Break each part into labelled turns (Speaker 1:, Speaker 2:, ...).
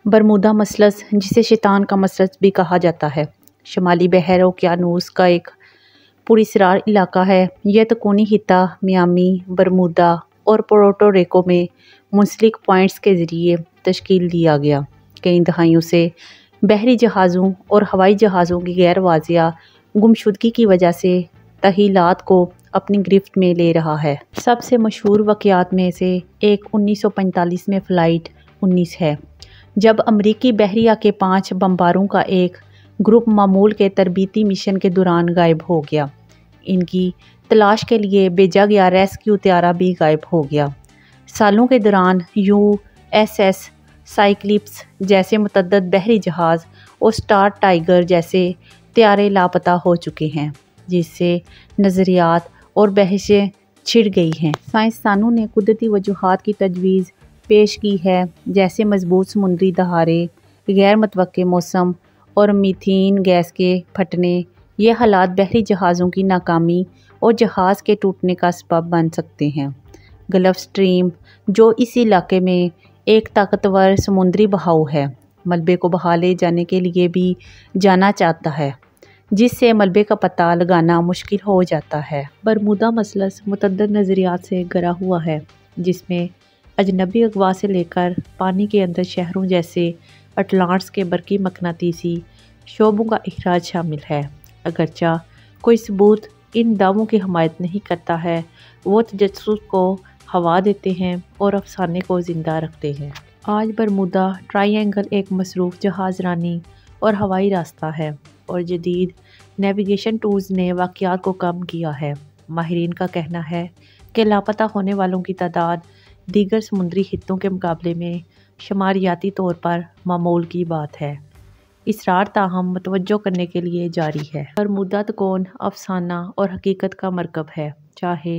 Speaker 1: Bermuda मसलस, जिसे शैतान का मसलस भी कहा जाता है, शुमाली बहर ओकियानूस का एक पुरअसरार इलाका है। यह तकोनी हिता, मियामी, बरमूदा और पोर्टो रिको में मुंसलिक पॉइंट्स के ज़रिए तश्कील दिया गया। कई दहाइयों से बहरी जहाज़ों और हवाई जहाज़ों की गैर वाज़िया गुमशुदगी की वजह से तहीलात को अपनी गिरफ्त में ले रहा है। सबसे मशहूर वाक़यात में से एक 1945 में फ़्लाइट 19 है, जब अमरीकी बहरिया के 5 बमबारों का एक ग्रुप मामूल के तरबीती मिशन के दौरान गायब हो गया। इनकी तलाश के लिए भेजा गया रेस्क्यू त्यारा भी गायब हो गया। सालों के दौरान USS साइक्लिप्स जैसे मुतअद्दिद बहरी जहाज़ और स्टार टाइगर जैसे त्यारे लापता हो चुके हैं, जिससे नज़रियात और बहसें छिड़ गई हैं। साइंसदानों ने कुदरती वजूहात की तजवीज़ पेश की है, जैसे मजबूत समुद्री दहाड़े, गैर मुतवक्के मौसम और मीथेन गैस के फटने। ये हालात बहरी जहाज़ों की नाकामी और जहाज़ के टूटने का सबब बन सकते हैं। गल्फ स्ट्रीम, जो इस इलाके में एक ताकतवर समुद्री बहाव है, मलबे को बहा ले जाने के लिए भी जाना चाहता है, जिससे मलबे का पता लगाना मुश्किल हो जाता है। बरमूदा मसलस मुतअद्दिद नज़रियात से घिरा हुआ है, जिसमें अजनबी अगवा से लेकर पानी के अंदर शहरों जैसे अटलांटिस के बरकी मकनातीसी शोबों का इखराज शामिल है। अगरचा कोई सबूत इन दावों की हमायत नहीं करता है, वो तजस्सुस को हवा देते हैं और अफसाने को ज़िंदा रखते हैं। आज बरमूदा ट्रायंगल एक मसरूफ़ जहाज़रानी और हवाई रास्ता है, और जदीद नेविगेशन टूल्स ने वाक़यात को कम किया है। माहिरीन का कहना है कि लापता होने वालों की तादाद दीगर समुद्री हितों के मुकाबले में शुमारियाती तौर पर मामूल की बात है। इसरार ताहम मतवज्जो करने के लिए जारी है। बरमूदा तकोन अफसाना और हकीकत का मरकब है, चाहे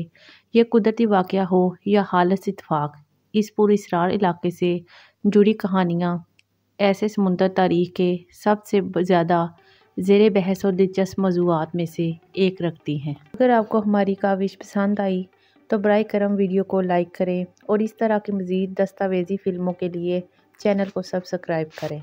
Speaker 1: यह कुदरती वाक़या हो या हालत इत्तफाक। इस पुरअसरार इलाके से जुड़ी कहानियाँ ऐसे समुंदर तारीख़ के सबसे ज़्यादा ज़ेरे बहस और दिलचस्प मौज़ूआत में से एक रखती हैं। अगर आपको हमारी काविश पसंद आई तो बराए करम वीडियो को लाइक करें और इस तरह की मज़ीद दस्तावेज़ी फ़िल्मों के लिए चैनल को सब्सक्राइब करें।